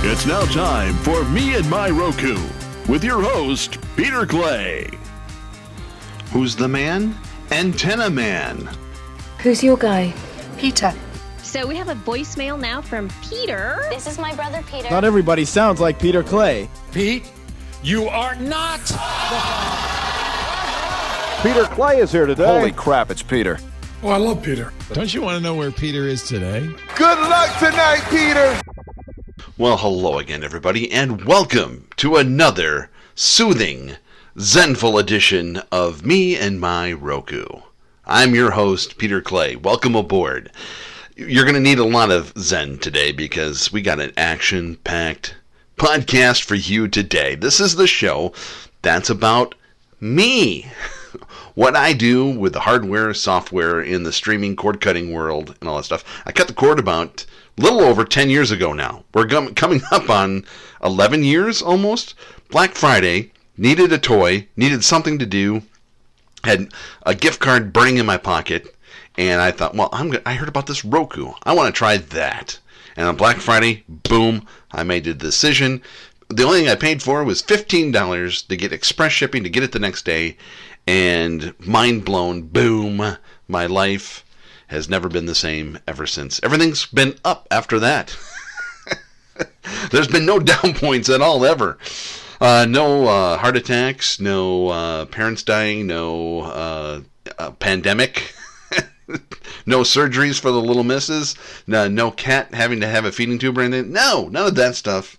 It's now time for Me and My Roku with your host, Peter Clay. Who's the man? Antenna Man. Who's your guy? Peter. So we have a voicemail now from Peter. This is my brother Peter. Not everybody sounds like Peter Clay. Pete, you are not. Peter Clay is here today. Holy crap, it's Peter. Oh, I love Peter. Don't you want to know where Peter is today? Good luck tonight, Peter. Well, hello again, everybody, and welcome to another soothing, zenful edition of Me and My Roku. I'm your host, Peter Clay. Welcome aboard. You're going to need a lot of zen today because we got an action-packed podcast for you today. This is the show that's about me. What I do with the hardware, software, in the streaming cord-cutting world and all that stuff. I cut the cord about a little over 10 years ago now. We're coming up on 11 years almost. Black Friday, needed a toy, needed something to do, had a gift card burning in my pocket, and I thought, well, I heard about this Roku. I want to try that. And on Black Friday, boom, I made the decision. The only thing I paid for was $15 to get express shipping, to get it the next day, and mind blown, boom, my life has never been the same ever since. Everything's been up after that. There's been no down points at all, ever. No heart attacks, no parents dying, no pandemic, no surgeries for the little misses, no cat having to have a feeding tube or anything. No, none of that stuff.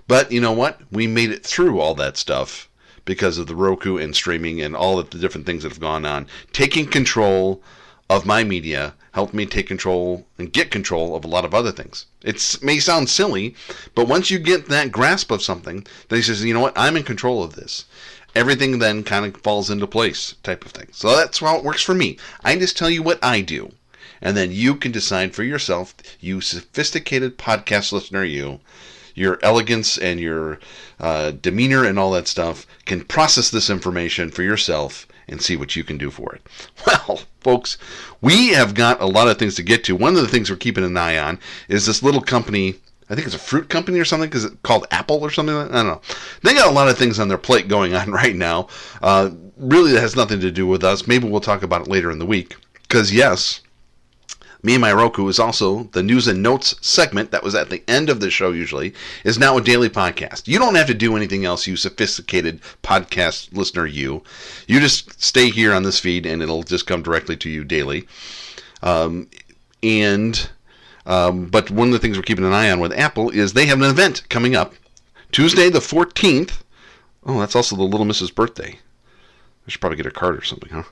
But you know what? We made it through all that stuff because of the Roku and streaming and all of the different things that have gone on. Taking control of my media helped me take control and get control of a lot of other things. It may sound silly, but once you get that grasp of something, then he says, you know what, I'm in control of this. Everything then kind of falls into place type of thing. So that's how it works for me. I just tell you what I do, and then you can decide for yourself, you sophisticated podcast listener, your elegance and your demeanor and all that stuff can process this information for yourself and see what you can do for it. Well, folks, we have got a lot of things to get to. One of the things we're keeping an eye on is this little company. I think it's a fruit company or something. Is it called Apple or something? I don't know. They got a lot of things on their plate going on right now. Really, that has nothing to do with us. Maybe we'll talk about it later in the week. Because, yes, Me and My Roku is also the news and notes segment that was at the end of the show usually, is now a daily podcast. You don't have to do anything else, you sophisticated podcast listener, you. You just stay here on this feed and it'll just come directly to you daily. But one of the things we're keeping an eye on with Apple is they have an event coming up Tuesday the 14th. Oh, that's also the little Mrs. birthday. I should probably get a card or something, huh?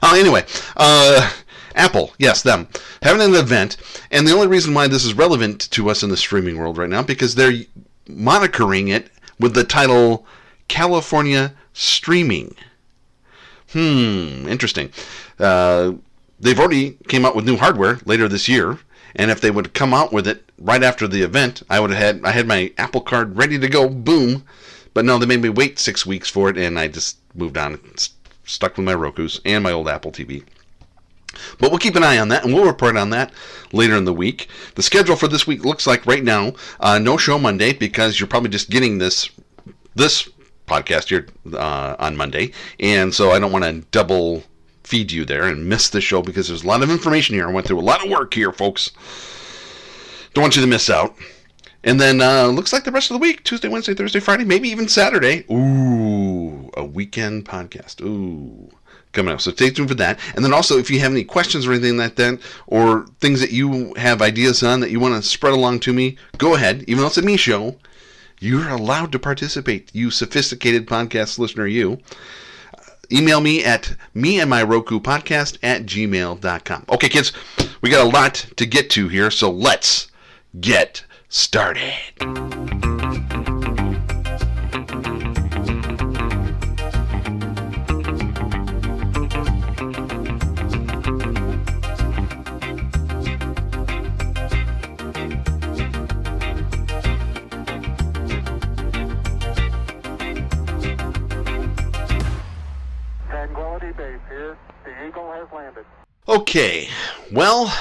Oh, anyway, Apple, yes, them, having an event, and the only reason why this is relevant to us in the streaming world right now, because they're monikering it with the title California Streaming. Interesting. They've already came out with new hardware later this year, and if they would come out with it right after the event, I had my Apple card ready to go, boom, but no, they made me wait 6 weeks for it, and I just moved on. Stuck with my Rokus and my old Apple TV. But we'll keep an eye on that, and we'll report on that later in the week. The schedule for this week looks like right now, no show Monday, because you're probably just getting this podcast here on Monday, and so I don't want to double feed you there and miss the show, because there's a lot of information here. I went through a lot of work here, folks. Don't want you to miss out. And then looks like the rest of the week, Tuesday, Wednesday, Thursday, Friday, maybe even Saturday. Ooh, a weekend podcast. Ooh, coming up. So stay tuned for that. And then also, if you have any questions or anything like that, or things that you have ideas on that you want to spread along to me, go ahead. Even though it's a me show, you're allowed to participate, you sophisticated podcast listener, you. Email me at meandmyrokupodcast@gmail.com. Okay, kids, we got a lot to get to here, so let's get started. Tranquility Base here. The Eagle has landed. Okay, well,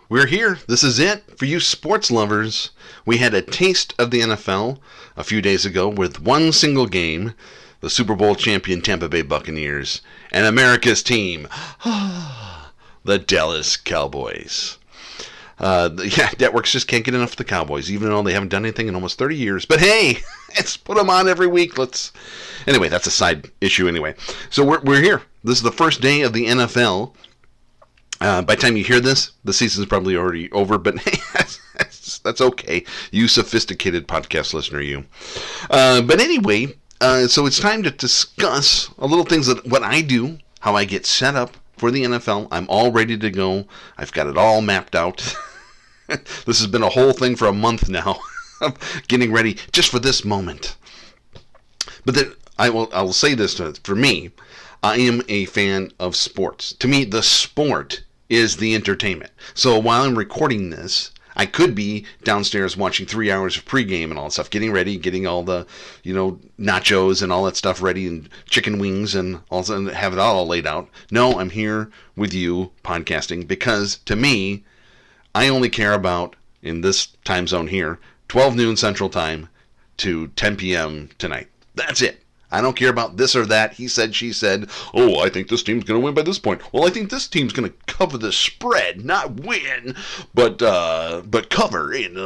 We're here. This is it for you sports lovers. We had a taste of the NFL a few days ago with one single game, the Super Bowl champion Tampa Bay Buccaneers, and America's team, the Dallas Cowboys. Networks just can't get enough of the Cowboys, even though they haven't done anything in almost 30 years. But hey, let's put them on every week. Anyway, that's a side issue anyway. So we're here. This is the first day of the NFL. By the time you hear this, the season's probably already over, but hey, that's okay. You sophisticated podcast listener, you. But anyway, so it's time to discuss a little things that what I do, how I get set up for the NFL. I'm all ready to go. I've got it all mapped out. This has been a whole thing for a month now, getting ready just for this moment. But I will say this, for me, I am a fan of sports. To me, the sport is the entertainment. So while I'm recording this, I could be downstairs watching 3 hours of pregame and all that stuff, getting ready, getting all the, nachos and all that stuff ready, and chicken wings and also have it all laid out. No, I'm here with you podcasting because to me, I only care about, in this time zone here, 12 noon Central Time to 10 p.m. tonight. That's it. I don't care about this or that. He said, she said. Oh, I think this team's going to win by this point. Well, I think this team's going to cover the spread, not win, but cover. And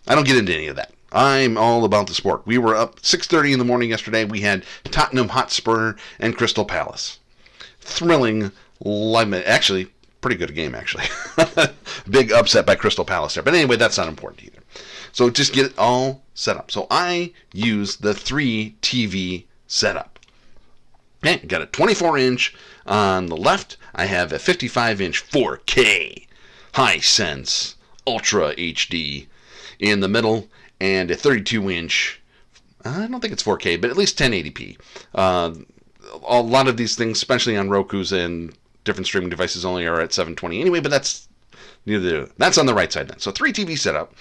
I don't get into any of that. I'm all about the sport. We were up 6:30 in the morning yesterday. We had Tottenham Hotspur and Crystal Palace. Thrilling, actually, pretty good game, actually. Big upset by Crystal Palace there. But anyway, that's not important either. So just get it all set up. So I use the 3 TV setup. Okay, got a 24-inch on the left. I have a 55-inch 4K Hisense Ultra HD in the middle, and a 32-inch, I don't think it's 4K, but at least 1080p. A lot of these things, especially on Roku's and different streaming devices, only are at 720 anyway, but that's on the right side then. So 3 TV setup.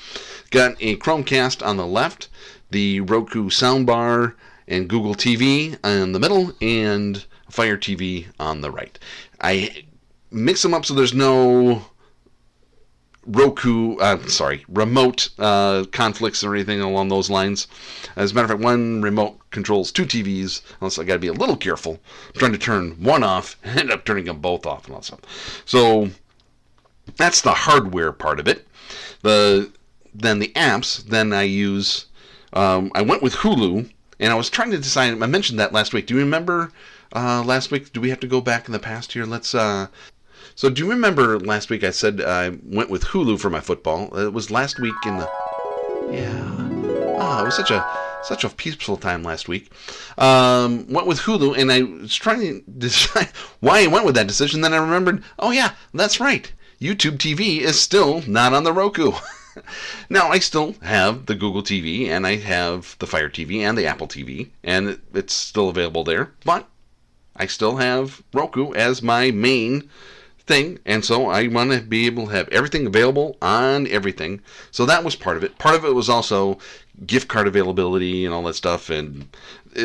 Got a Chromecast on the left, the Roku soundbar and Google TV in the middle, and Fire TV on the right. I mix them up so there's no remote conflicts or anything along those lines. As a matter of fact, one remote controls 2 TVs, so I got to be a little careful. I'm trying to turn one off and end up turning them both off and all that stuff. So that's the hardware part of it. Then the apps, then I use, I went with Hulu, and I was trying to decide, I mentioned that last week. Do you remember last week? Do we have to go back in the past here? So do you remember last week I said I went with Hulu for my football? It was last week it was such a peaceful time last week. Went with Hulu, and I was trying to decide why I went with that decision. Then I remembered, oh yeah, that's right. YouTube TV is still not on the Roku. Now, I still have the Google TV, and I have the Fire TV and the Apple TV, and it's still available there, but I still have Roku as my main thing, and so I want to be able to have everything available on everything. So that was part of it. Part of it was also gift card availability and all that stuff, and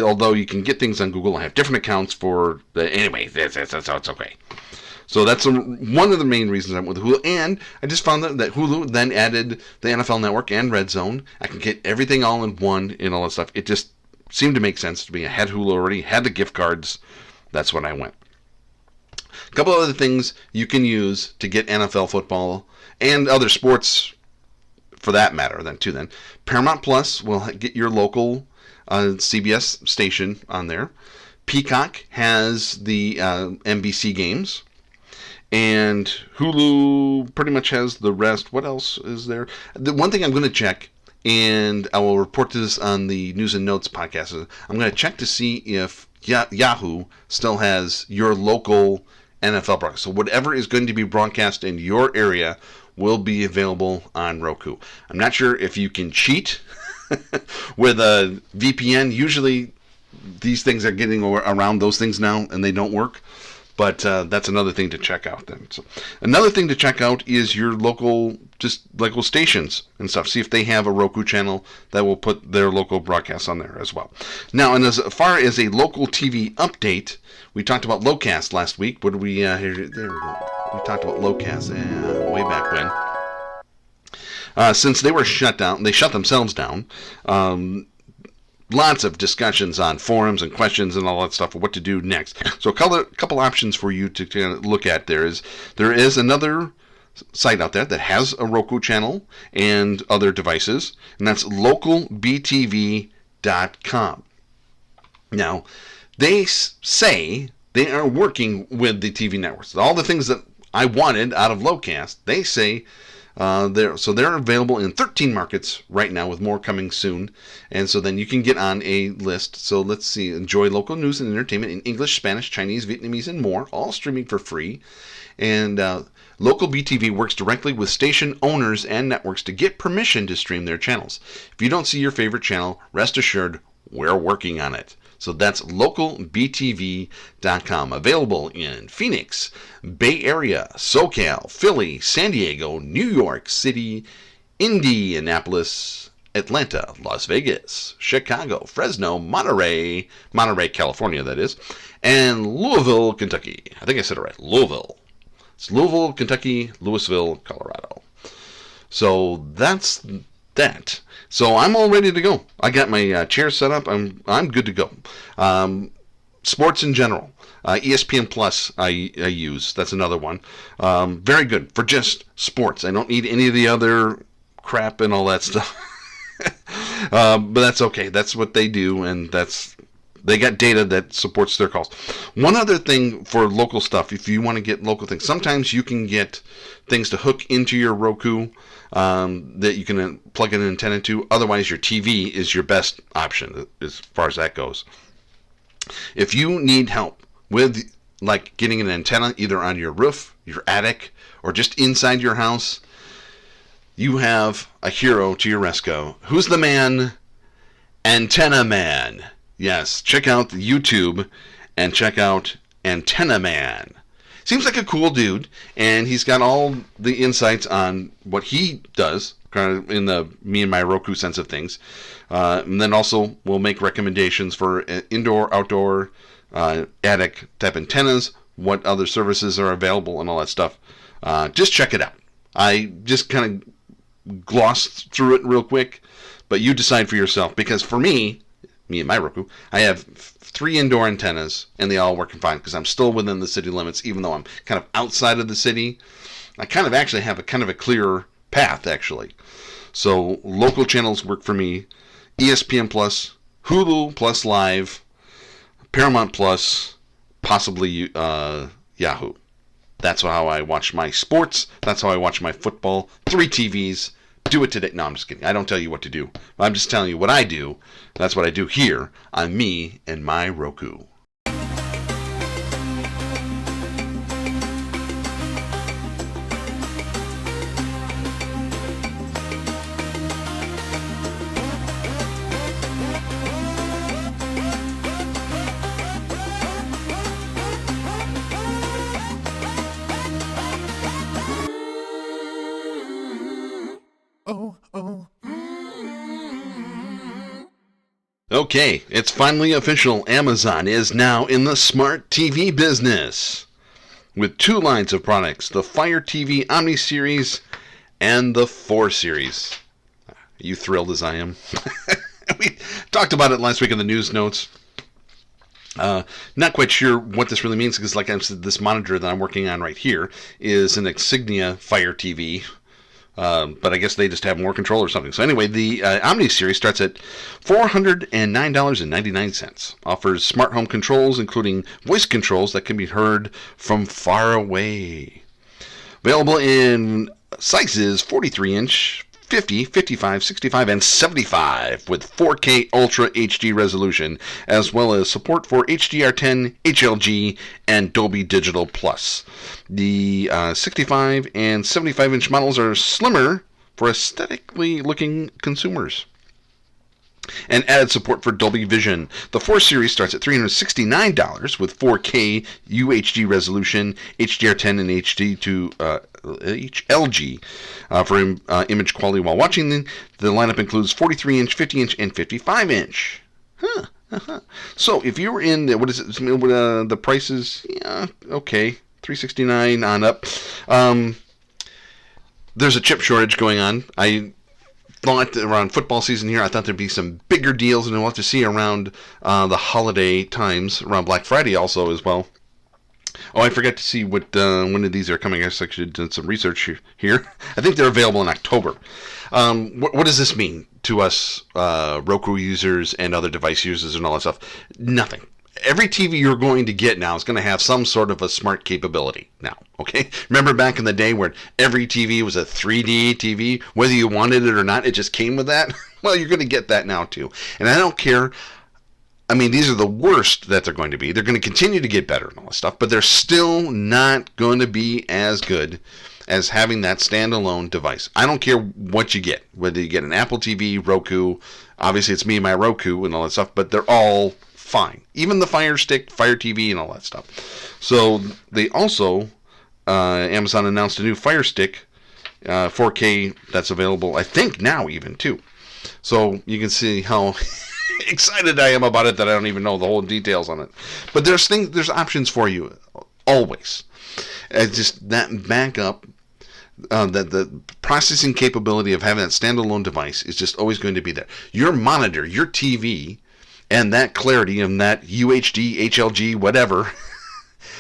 although you can get things on Google, I have different accounts for anyway, that's it's okay. So that's one of the main reasons I went with Hulu. And I just found that Hulu then added the NFL Network and Red Zone. I can get everything all in one and all that stuff. It just seemed to make sense to me. I had Hulu already, had the gift cards. That's when I went. A couple of other things you can use to get NFL football and other sports for that matter then. Paramount Plus will get your local CBS station on there. Peacock has the NBC games. And Hulu pretty much has the rest. What else is there? The one thing I'm going to check, and I will report to this on the News and Notes podcast, is I'm going to check to see if Yahoo still has your local NFL broadcast. So whatever is going to be broadcast in your area will be available on Roku. I'm not sure if you can cheat with a VPN. Usually these things are getting around those things now, and they don't work. But that's another thing to check out then. So another thing to check out is your local stations and stuff. See if they have a Roku channel that will put their local broadcasts on there as well. Now, and as far as a local TV update, we talked about Locast last week. What did we here? There we go. We talked about Locast way back when. since they were shut down. They shut themselves down. Lots of discussions on forums and questions and all that stuff of what to do next. So a couple options for you to kind of look at. There is another site out there that has a Roku channel and other devices, and that's localbtv.com. Now, they say they are working with the TV networks. All the things that I wanted out of Locast, they say they're available in 13 markets right now, with more coming soon. And so then you can get on a list. So let's see. Enjoy local news and entertainment in English, Spanish, Chinese, Vietnamese, and more, all streaming for free. And Local BTV works directly with station owners and networks to get permission to stream their channels. If you don't see your favorite channel, rest assured, we're working on it. So that's localbtv.com. Available in Phoenix, Bay Area, SoCal, Philly, San Diego, New York City, Indianapolis, Atlanta, Las Vegas, Chicago, Fresno, Monterey, California, that is, and Louisville, Kentucky. I think I said it right. Louisville. It's Louisville, Kentucky, Louisville, Colorado. So that's that. So I'm all ready to go. I got my chair set up. I'm good to go. Sports in general. ESPN Plus I use. That's another one. Very good for just sports. I don't need any of the other crap and all that stuff. But that's okay. That's what they do, and they got data that supports their calls. One other thing for local stuff, if you want to get local things, sometimes you can get things to hook into your Roku that you can plug an antenna to. Otherwise, your TV is your best option as far as that goes. If you need help with like getting an antenna either on your roof, your attic, or just inside your house, you have a hero to your rescue. Who's the man? Antenna Man. Yes, check out the YouTube and check out Antenna Man. Seems like a cool dude, and he's got all the insights on what he does, kind of in the me and my Roku sense of things. And then also we'll make recommendations for indoor, outdoor, attic type antennas, what other services are available, and all that stuff. Just check it out. I just kind of glossed through it real quick, but you decide for yourself, because for me and my Roku, I have 3 indoor antennas, and they all work fine because I'm still within the city limits, even though I'm kind of outside of the city. I kind of actually have a kind of a clearer path, actually. So local channels work for me. ESPN Plus, Hulu Plus Live, Paramount Plus, possibly Yahoo. That's how I watch my sports. That's how I watch my football. 3 TVs. Do it today. No, I'm just kidding. I don't tell you what to do. I'm just telling you what I do. That's what I do here on Me and My Roku. Okay, it's finally official. Amazon is now in the smart TV business with 2 lines of products, the Fire TV Omni Series and the 4 Series. Are you thrilled as I am? We talked about it last week in the news notes. Not quite sure what this really means, because like I said, this monitor that I'm working on right here is an Insignia Fire TV. But I guess they just have more control or something. So anyway, the Omni Series starts at $409.99. Offers smart home controls, including voice controls that can be heard from far away. Available in sizes 43-inch, 50, 55, 65, and 75 with 4K Ultra HD resolution, as well as support for HDR10, HLG, and Dolby Digital Plus. The 65 and 75-inch models are slimmer for aesthetically looking consumers. And added support for Dolby Vision. The 4 Series starts at $369 with 4K UHD resolution, HDR10 and HLG for image quality while watching. The lineup includes 43-inch, 50-inch, and 55-inch. So if you were in, what is it? The prices, yeah, okay, $369 on up. there's a chip shortage going on. I thought around football season here, I thought there'd be some bigger deals, and we'll have to see around the holiday times, around Black Friday also as well. Oh, I forgot to see when of these are coming. I actually did some research here. I think they're available in October. What does this mean to us Roku users and other device users and all that stuff? Nothing. Every TV you're going to get now is going to have some sort of a smart capability now, okay? Remember back in the day where every TV was a 3D TV? Whether you wanted it or not, it just came with that? Well, you're going to get that now too. And I don't care. I mean, these are the worst that they're going to be. They're going to continue to get better and all this stuff, but they're still not going to be as good as having that standalone device. I don't care what you get, whether you get an Apple TV, Roku, obviously it's me and my Roku and all that stuff, but they're all fine. Even the Fire Stick, Fire TV, and all that stuff. So they also, Amazon announced a new Fire Stick 4K that's available, I think now even too. So you can see how excited I am about it that I don't even know the whole details on it. But there's options for you always. It's just that backup, that the processing capability of having that standalone device is just always going to be there. Your monitor, your TV, and that clarity and that UHD, HLG, whatever,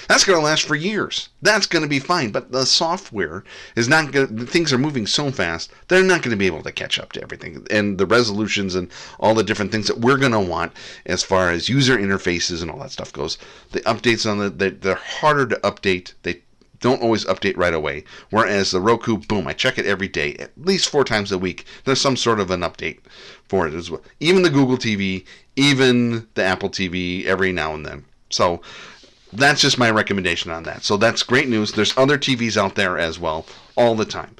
that's going to last for years. That's going to be fine. But the software is not going to, things are moving so fast, they're not going to be able to catch up to everything. And the resolutions and all the different things that we're going to want as far as user interfaces and all that stuff goes. The updates on they're harder to update. They don't always update right away. Whereas the Roku, boom, I check it every day, at least 4 times a week. There's some sort of an update for it as well. Even the Google TV, even the Apple TV, every now and then. So that's just my recommendation on that. So that's great news. There's other TVs out there as well, all the time.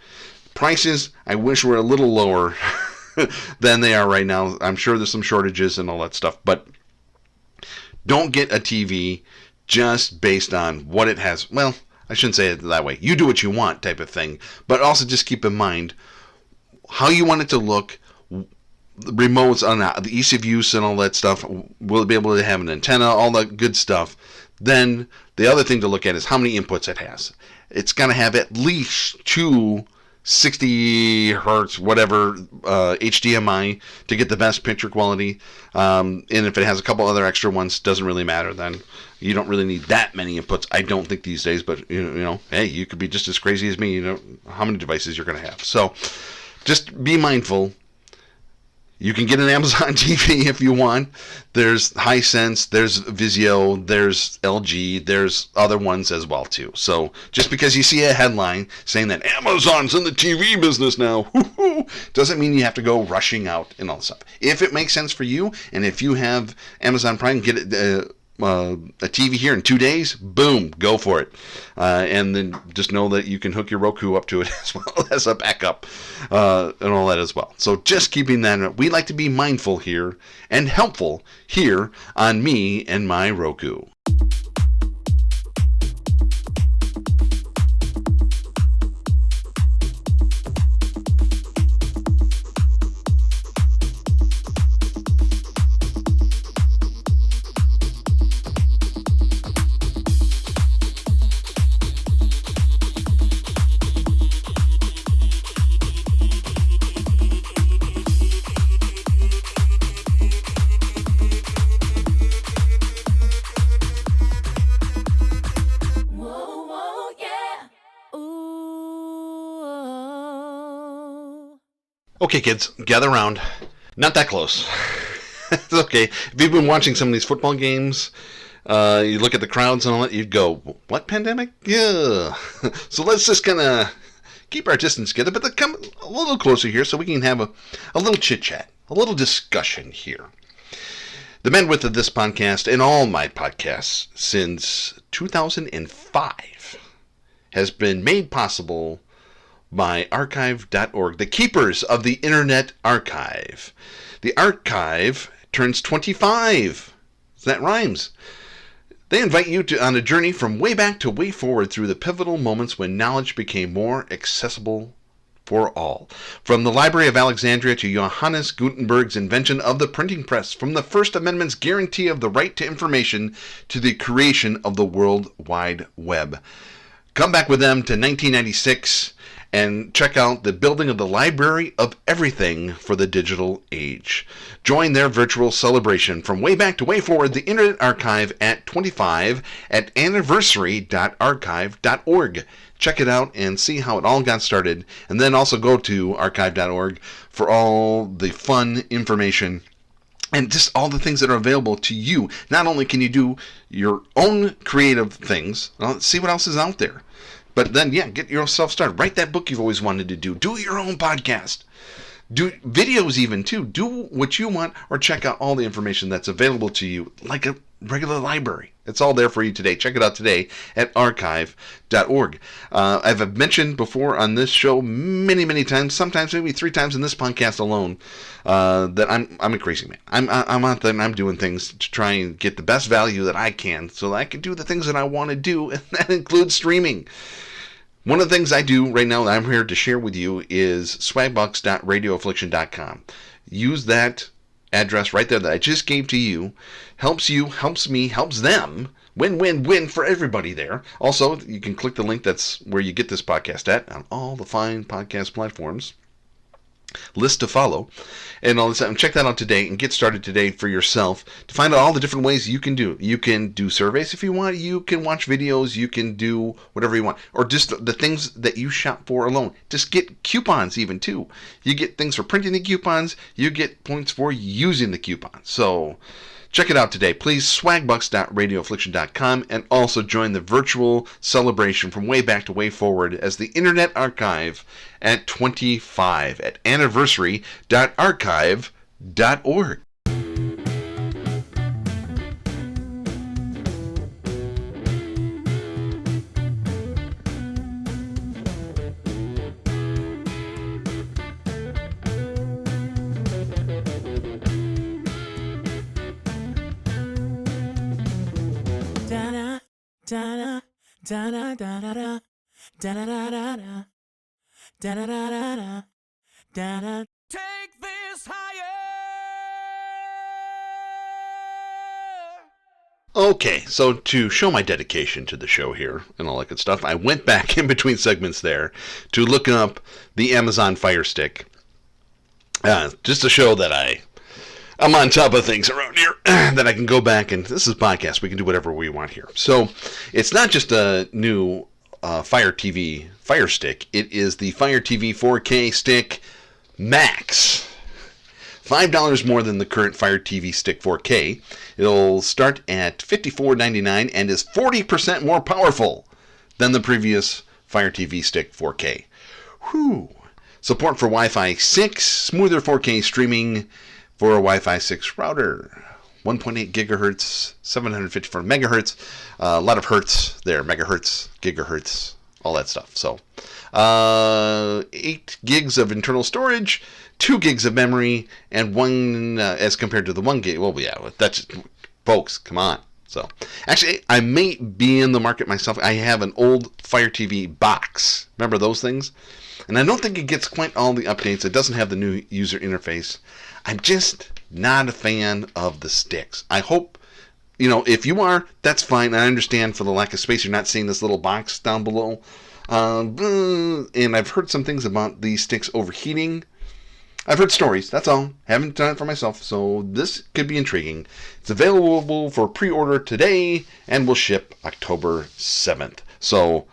Prices, I wish were a little lower than they are right now. I'm sure there's some shortages and all that stuff, but don't get a TV just based on what it has. Well, I shouldn't say it that way. You do what you want type of thing, but also just keep in mind how you want it to look, the remotes on the ease of use and all that stuff. Will it be able to have an antenna, all that good stuff? Then the other thing to look at is how many inputs it has. It's going to have at least 2 60 hertz, whatever, HDMI to get the best picture quality. And if it has a couple other extra ones, doesn't really matter then. You don't really need that many inputs, I don't think, these days. But, you know, hey, you could be just as crazy as me, you know, how many devices you're going to have. So just be mindful. You can get an Amazon TV if you want. There's Hisense, there's Vizio, there's LG, there's other ones as well too. So just because you see a headline saying that Amazon's in the TV business now, doesn't mean you have to go rushing out and all that stuff. If it makes sense for you, and if you have Amazon Prime, get it. A TV here in 2 days, boom, go for it. And then just know that you can hook your Roku up to it as well as a backup and all that as well. So just keeping that, we like to be mindful here and helpful here on Me and My Roku. Okay, kids, gather around. Not that close. It's okay. If you've been watching some of these football games, you look at the crowds and all that, you'd go, what pandemic? Yeah. So let's just kind of keep our distance together, but come a little closer here so we can have a little chit-chat, a little discussion here. The bandwidth of this podcast and all my podcasts since 2005 has been made possible by archive.org, the keepers of the Internet Archive. The archive turns 25. That rhymes. They invite you on a journey from way back to way forward through the pivotal moments when knowledge became more accessible for all. From the Library of Alexandria to Johannes Gutenberg's invention of the printing press, from the First Amendment's guarantee of the right to information to the creation of the World Wide Web. Come back with them to 1996 and check out the building of the library of everything for the digital age. Join their virtual celebration from way back to way forward, the Internet Archive at 25 at anniversary.archive.org. Check it out and see how it all got started, and then also go to archive.org for all the fun information and just all the things that are available to you. Not only can you do your own creative things, see what else is out there, but then, get yourself started. Write that book you've always wanted to do. Do your own podcast. Do videos even, too. Do what you want, or check out all the information that's available to you, like a regular library. It's all there for you today. Check it out today at archive.org. I've mentioned before on this show many, many times, sometimes maybe 3 times in this podcast alone, that I'm a crazy man. I'm out there and I'm doing things to try and get the best value that I can so that I can do the things that I want to do, and that includes streaming. One of the things I do right now that I'm here to share with you is swagbucks.radioaffliction.com. Use that address right there that I just gave to you. Helps you, helps me, helps them. Win, win, win for everybody there. Also, you can click the link that's where you get this podcast at on all the fine podcast platforms. List to follow and all this. And check that out today and get started today for yourself to find out all the different ways you can do. You can do surveys if you want. You can watch videos. You can do whatever you want, or just the things that you shop for alone. Just get coupons even too. You get things for printing the coupons. You get points for using the coupons. So check it out today. Please, swagbucks.radioaffliction.com, and also join the virtual celebration from way back to way forward as the Internet Archive at 25 at anniversary.archive.org. Take this higher. Okay, so to show my dedication to the show here and all that good stuff, I went back in between segments there to look up the Amazon Fire Stick, just to show that I'm on top of things around here, that I can go back and, this is a podcast, we can do whatever we want here. So, it's not just a new Fire TV Fire Stick, it is the Fire TV 4K Stick Max. $5 more than the current Fire TV Stick 4K. It'll start at $54.99 and is 40% more powerful than the previous Fire TV Stick 4K. Whew. Support for Wi-Fi 6, smoother 4K streaming for a Wi-Fi 6 router. 1.8 gigahertz, 754 megahertz, a lot of hertz there, megahertz, gigahertz, all that stuff. So, 8 gigs of internal storage, 2 gigs of memory, and 1, as compared to the 1 gig, well, yeah, that's, folks, come on. So, actually, I may be in the market myself. I have an old Fire TV box. Remember those things? And I don't think it gets quite all the updates. It doesn't have the new user interface. I'm just not a fan of the sticks. I hope, if you are, that's fine. I understand for the lack of space, you're not seeing this little box down below. And I've heard some things about these sticks overheating. I've heard stories, that's all. Haven't done it for myself, so this could be intriguing. It's available for pre-order today and will ship October 7th. So,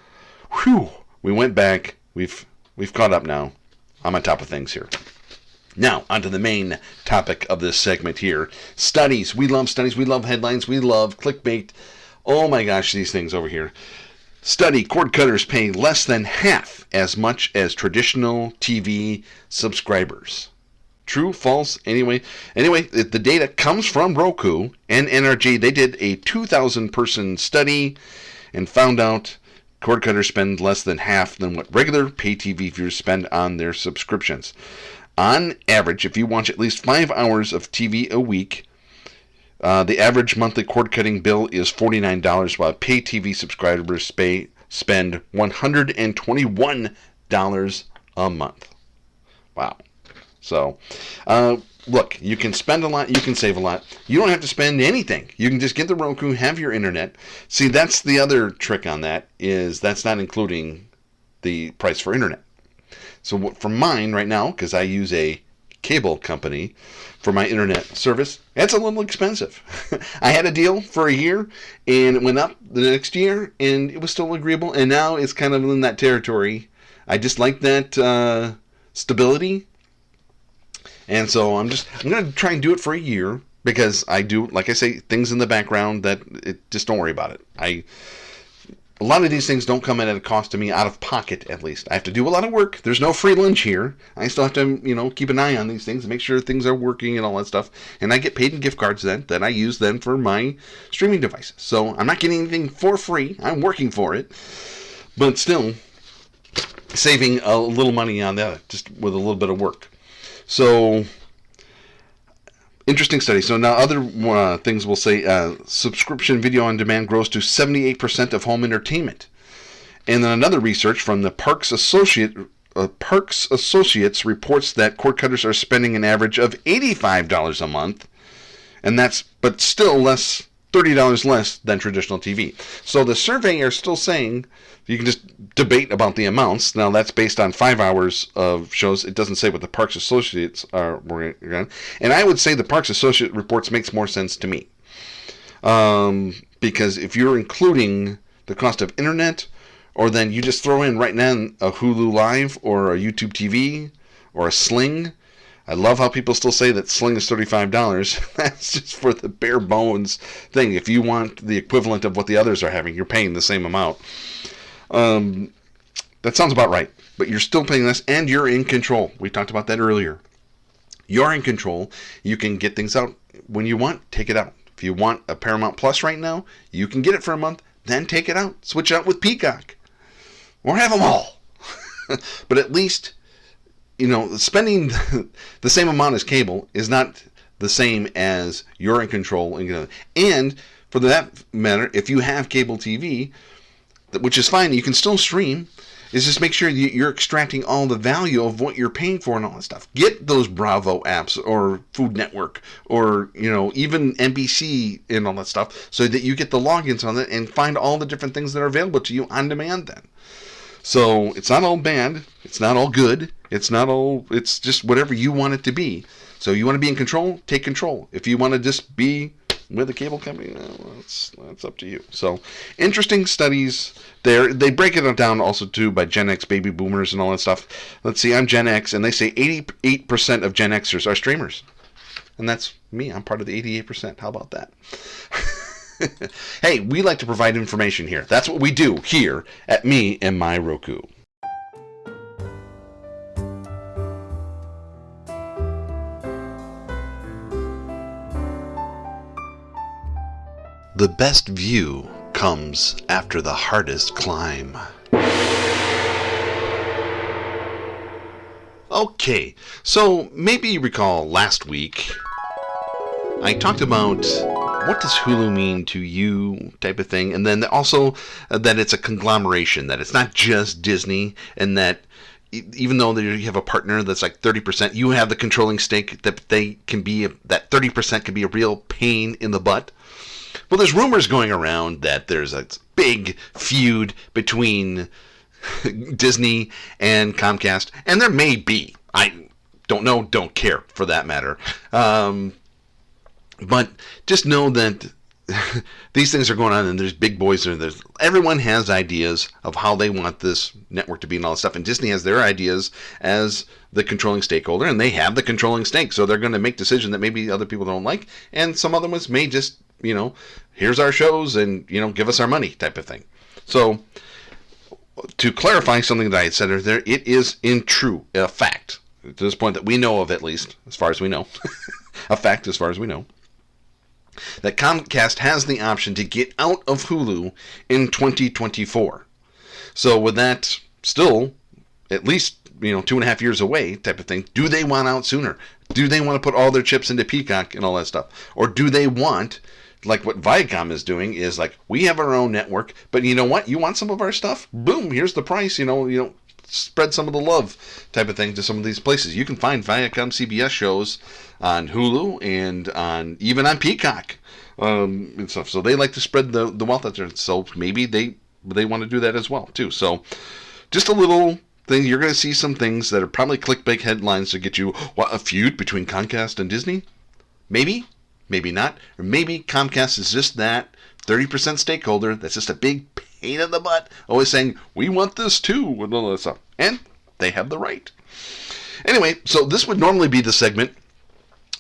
we went back. We've caught up now. I'm on top of things here. Now, onto the main topic of this segment here. Studies. We love studies. We love headlines. We love clickbait. Oh my gosh, these things over here. Study, cord cutters pay less than half as much as traditional TV subscribers. True, false, anyway, the data comes from Roku and NRG. They did a 2,000-person study and found out cord cutters spend less than half than what regular pay TV viewers spend on their subscriptions. On average, if you watch at least 5 hours of TV a week, the average monthly cord-cutting bill is $49, while pay TV subscribers spend $121 a month. Wow. So, look, you can spend a lot, you can save a lot. You don't have to spend anything. You can just get the Roku, have your internet. See, that's the other trick on that, is that's not including the price for internet. So for mine right now, because I use a cable company for my internet service, that's a little expensive. I had a deal for a year, and it went up the next year, and it was still agreeable, and now it's kind of in that territory. I just like that stability, and so I'm going to try and do it for a year, because I do, like I say, things in the background that just don't worry about it. A lot of these things don't come in at a cost to me, out of pocket at least. I have to do a lot of work. There's no free lunch here. I still have to, keep an eye on these things and make sure things are working and all that stuff. And I get paid in gift cards then that I use then for my streaming devices. So I'm not getting anything for free. I'm working for it. But still, saving a little money on that, just with a little bit of work. So, interesting study. So now other things will say subscription video on demand grows to 78% of home entertainment. And then another research from the Parks Associates reports that cord cutters are spending an average of $85 a month, and that's but still $30 less than traditional TV. So the survey are still saying, you can just debate about the amounts. Now that's based on 5 hours of shows. It doesn't say what the Parks Associates are on. And I would say the Parks Associate reports makes more sense to me. Because if you're including the cost of internet, or then you just throw in right now a Hulu Live or a YouTube TV or a Sling. I love how people still say that Sling is $35. That's just for the bare bones thing. If you want the equivalent of what the others are having, you're paying the same amount. That sounds about right. But you're still paying less, and you're in control. We talked about that earlier. You're in control. You can get things out when you want. Take it out. If you want a Paramount Plus right now, you can get it for a month. Then take it out. Switch it out with Peacock. Or have them all. But at least, spending the same amount as cable is not the same as you're in control. And for that matter, if you have cable TV, which is fine, you can still stream, is just make sure you're extracting all the value of what you're paying for and all that stuff. Get those Bravo apps or Food Network or, even NBC and all that stuff, so that you get the logins on it and find all the different things that are available to you on demand then. So it's not all bad. It's not all good. It's just whatever you want it to be. So you want to be in control? Take control. If you want to just be with a cable company, that's up to you. So interesting studies there. They break it down also too by Gen X, baby boomers, and all that stuff. Let's see, I'm Gen X, and they say 88% of Gen Xers are streamers. And that's me. I'm part of the 88%. How about that? Hey, we like to provide information here. That's what we do here at Me and My Roku. The best view comes after the hardest climb. Okay, so maybe you recall last week I talked about what does Hulu mean to you type of thing, and then also that it's a conglomeration, that it's not just Disney, and that even though you have a partner that's like 30%, you have the controlling stake, that that 30% can be a real pain in the butt. Well, there's rumors going around that there's a big feud between Disney and Comcast, and there may be. I don't know, don't care for that matter. But just know that these things are going on, and there's big boys there. Everyone has ideas of how they want this network to be and all that stuff, and Disney has their ideas as the controlling stakeholder, and they have the controlling stake, so they're going to make decisions that maybe other people don't like, and some other ones may just, here's our shows, and, give us our money type of thing. So, to clarify something that I had said there, it is a fact, to this point that we know of, at least, as far as we know, a fact as far as we know, that Comcast has the option to get out of Hulu in 2024. So with that still at least 2.5 years away type of thing, do they want out sooner? Do they want to put all their chips into Peacock and all that stuff? Or do they want, like what Viacom is doing, is like, we have our own network, but you know what? You want some of our stuff? Boom, here's the price, spread some of the love type of thing to some of these places. You can find Viacom CBS shows on Hulu and even on Peacock and stuff. So they like to spread the wealth out there. So maybe they want to do that as well too. So just a little thing, you're going to see some things that are probably clickbait headlines to get you, what, a feud between Comcast and Disney? Maybe, maybe not. Or maybe Comcast is just that 30% stakeholder that's just a big pain in the butt, always saying, we want this too, and all that stuff. And they have the right. Anyway, so this would normally be the segment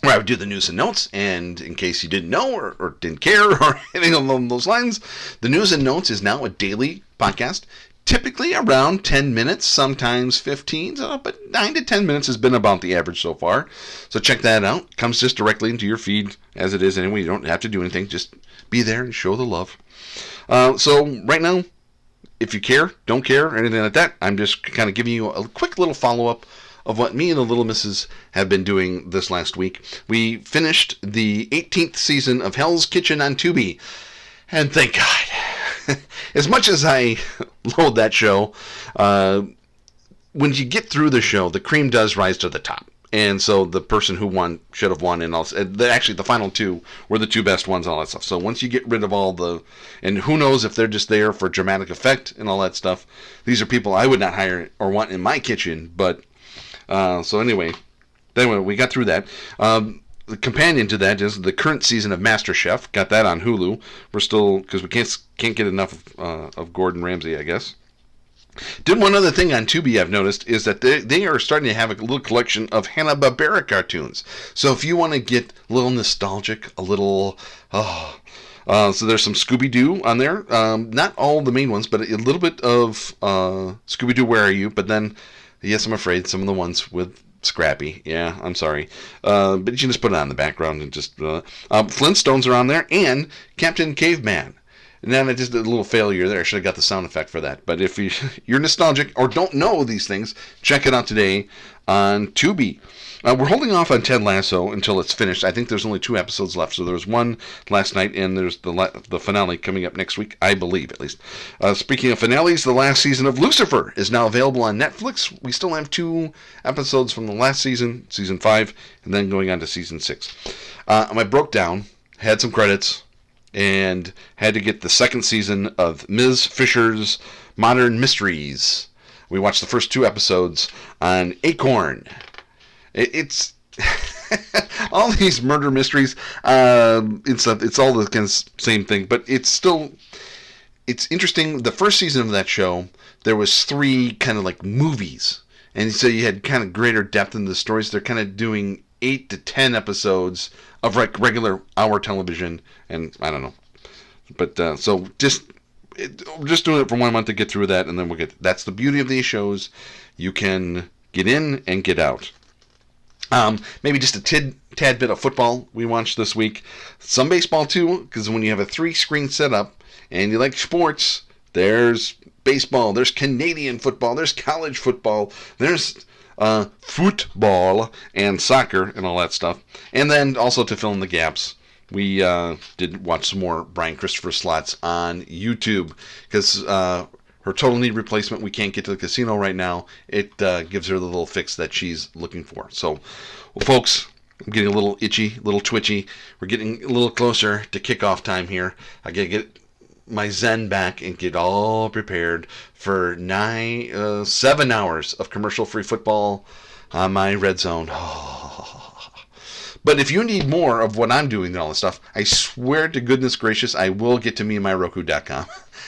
where I would do the news and notes, and in case you didn't know or didn't care or anything along those lines, the news and notes is now a daily podcast, typically around 10 minutes, sometimes 15, but 9 to 10 minutes has been about the average so far. So check that out. It comes just directly into your feed as it is anyway. You don't have to do anything. Just be there and show the love. So right now, if you care, don't care, or anything like that, I'm just kind of giving you a quick little follow-up of what me and the Little Misses have been doing this last week. We finished the 18th season of Hell's Kitchen on Tubi, and thank God. As much as I loathe that show, when you get through the show, the cream does rise to the top. And so the person who won should have won, and actually the final two were the two best ones and all that stuff. So once you get rid of all the, and who knows if they're just there for dramatic effect and all that stuff. These are people I would not hire or want in my kitchen, but so anyway, we got through that. The companion to that is the current season of MasterChef. Got that on Hulu. We're still, because we can't get enough of Gordon Ramsay, I guess. Did one other thing on Tubi I've noticed is that they are starting to have a little collection of Hanna-Barbera cartoons. So if you want to get a little nostalgic, a little, so there's some Scooby-Doo on there. Not all the main ones, but a little bit of Scooby-Doo, Where Are You? But then, yes, I'm afraid, some of the ones with Scrappy. Yeah, I'm sorry. But you can just put it on in the background and just... Flintstones are on there, and Captain Caveman. And then I just did a little failure there. I should have got the sound effect for that. But if you're nostalgic or don't know these things, check it out today on Tubi. We're holding off on Ted Lasso until it's finished. I think there's only 2 episodes left. So there was one last night, and there's the finale coming up next week, I believe, at least. Speaking of finales, the last season of Lucifer is now available on Netflix. We still have 2 episodes from the last season, season 5, and then going on to season 6. I broke down, had some credits, and had to get the second season of Ms. Fisher's Modern Mysteries. We watched the first 2 episodes on Acorn. It's all these murder mysteries. It's all the kind of same thing, but it's interesting. The first season of that show, there was 3 kind of like movies, and so you had kind of greater depth in the stories. They're kind of doing 8 to 10 episodes of regular hour television, and I don't know, but so just doing it for 1 month to get through that, and then we'll get. That's the beauty of these shows. You can get in and get out. Maybe just a tad bit of football we watched this week. Some baseball too, because when you have a 3-screen setup and you like sports, there's baseball, there's Canadian football, there's college football, there's football and soccer and all that stuff. And then also to fill in the gaps, we did watch some more Brian Christopher slots on YouTube, because her total knee replacement, we can't get to the casino right now. It gives her the little fix that she's looking for. So, well, folks, I'm getting a little itchy, a little twitchy. We're getting a little closer to kickoff time here. I gotta get my Zen back and get all prepared for 7 hours of commercial-free football on my Red Zone. But if you need more of what I'm doing and all this stuff, I swear to goodness gracious, I will get to MeandMyRoku.com.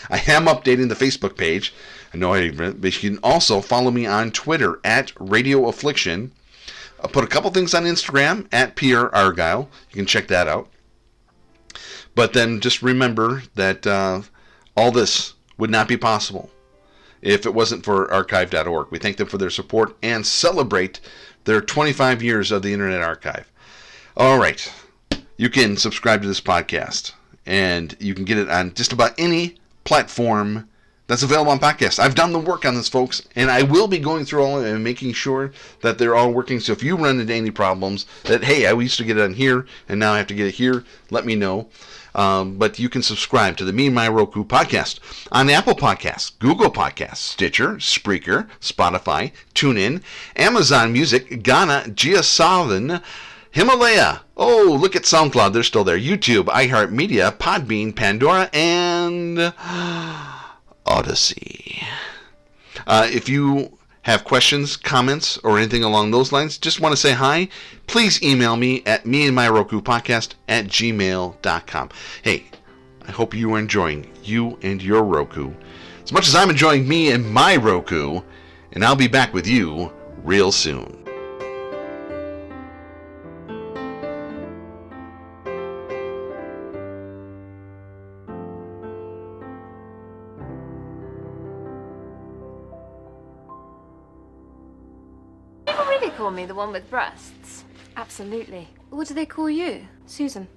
I am updating the Facebook page. I know but you can also follow me on Twitter at Radio Affliction. I'll put a couple things on Instagram at Peter Argyle. You can check that out. But then just remember that all this would not be possible if it wasn't for archive.org. We thank them for their support and celebrate their 25 years of the Internet Archive. All right. You can subscribe to this podcast, and you can get it on just about any platform that's available on podcast. I've done the work on this, folks, and I will be going through all of it and making sure that they're all working. So if you run into any problems that, hey, I used to get it on here, and now I have to get it here, let me know. But you can subscribe to the Me and My Roku podcast on Apple Podcasts, Google Podcasts, Stitcher, Spreaker, Spotify, TuneIn, Amazon Music, Ghana, GeoSavan, Himalaya. Oh, look at SoundCloud. They're still there. YouTube, iHeartMedia, Podbean, Pandora, and Odyssey. If you have questions, comments, or anything along those lines, just want to say hi, please email me at meandmyrokupodcast@gmail.com. Hey, I hope you are enjoying you and your Roku as much as I'm enjoying me and my Roku, and I'll be back with you real soon. People really call me the one with breasts? Absolutely. What do they call you? Susan?